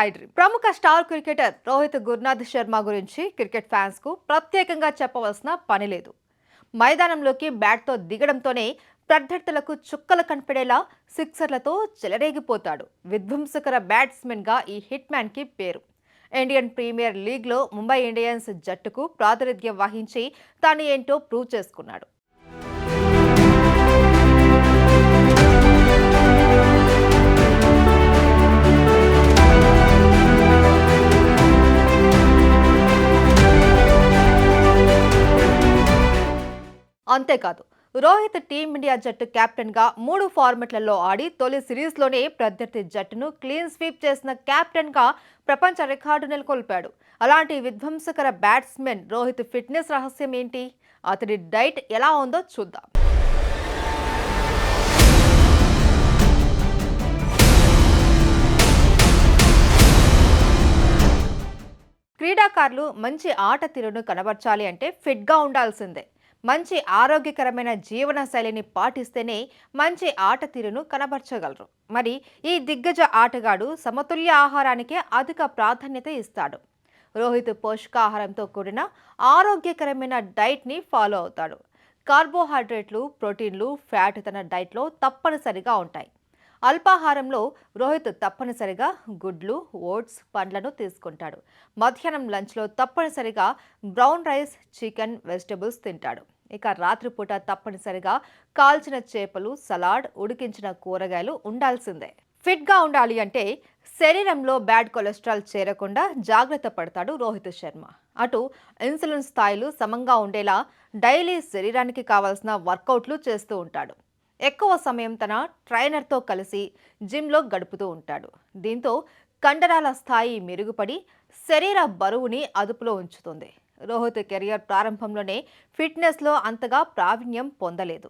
I dream. ప్రముఖ star cricketer Rohit Gurnath Sharma గురించి cricket fans కు ప్రత్యేకంగా చెప్పవలసిన పని లేదు. మైదానంలోకి బ్యాట్తో దిగడంతోనే ప్రత్యర్థులకు చుక్కలు కనిపెడేలా సిక్సర్లతో చెలరేగిపోతాడు. విధ్వంసకర బ్యాట్స్మెన్ గా ఈ హిట్ మ్యాన్ కి పేరు. ఇండియన్ ప్రీమియర్ లీగ్ లో ముంబై ఇండియన్స్ జట్టుకు ప్రాతినిధ్యం వహించి తాను ఏంటో ప్రూవ్ చేసుకున్నాడు. అంతేకాదు, రోహిత్ టీమిండియా జట్టు కెప్టెన్ గా 3 ఫార్మెట్లలో ఆడి తొలి సిరీస్లోనే ప్రత్యర్థి జట్టును క్లీన్ స్వీప్ చేసిన కెప్టెన్ గా ప్రపంచ రికార్డు నెలకొల్పాడు. అలాంటి విధ్వంసకర బ్యాట్స్మెన్ రోహిత్ ఫిట్నెస్ రహస్యం ఏంటి? అతడి డైట్ ఎలా ఉందో చూద్దాం. క్రీడాకారులు మంచి ఆట తీరును కనబర్చాలి అంటే ఫిట్గా ఉండాల్సిందే. మంచి ఆరోగ్యకరమైన జీవన శైలిని పాటిస్తేనే మంచి ఆట తీరును కనబర్చగలరు. మరి ఈ దిగ్గజ ఆటగాడు సమతుల్య ఆహారానికే అధిక ప్రాధాన్యత ఇస్తాడు. రోహిత్ పోషకాహారంతో కూడిన ఆరోగ్యకరమైన డైట్ని ఫాలో అవుతాడు. కార్బోహైడ్రేట్లు, ప్రోటీన్లు, ఫ్యాట్ తన డైట్లో తప్పనిసరిగా ఉంటాయి. అల్పాహారంలో రోహిత్ తప్పనిసరిగా గుడ్లు, ఓట్స్, పండ్లను తీసుకుంటాడు. మధ్యాహ్నం లంచ్లో తప్పనిసరిగా బ్రౌన్ రైస్, చికెన్, వెజిటబుల్స్ తింటాడు. ఇక రాత్రిపూట తప్పనిసరిగా కాల్చిన చేపలు, సలాడ్, ఉడికించిన కూరగాయలు ఉండాల్సిందే. ఫిట్గా ఉండాలి అంటే శరీరంలో బ్యాడ్ కొలెస్ట్రాల్ చేరకుండా జాగ్రత్త పడతాడు రోహిత్ శర్మ. అటు ఇన్సులిన్ స్థాయిలు సమంగా ఉండేలా డైలీ శరీరానికి కావాల్సిన వర్కౌట్లు చేస్తూ ఉంటాడు. ఎక్కువ సమయం తన ట్రైనర్తో కలిసి జిమ్లో గడుపుతూ ఉంటాడు. దీంతో కండరాల స్థాయి మెరుగుపడి శరీర బరువుని అదుపులో ఉంచుతుంది. రోహిత్ కెరియర్ ప్రారంభంలోనే ఫిట్నెస్లో అంతగా ప్రావీణ్యం పొందలేదు.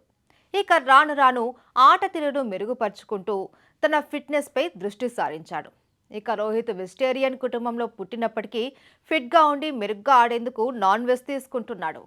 ఇక రాను రాను ఆట తీరును మెరుగుపరుచుకుంటూ తన ఫిట్నెస్పై దృష్టి సారించాడు. ఇక రోహిత్ వెజిటేరియన్ కుటుంబంలో పుట్టినప్పటికీ ఫిట్గా ఉండి మెరుగ్గా ఆడేందుకు నాన్ వెజ్ తీసుకుంటున్నాడు.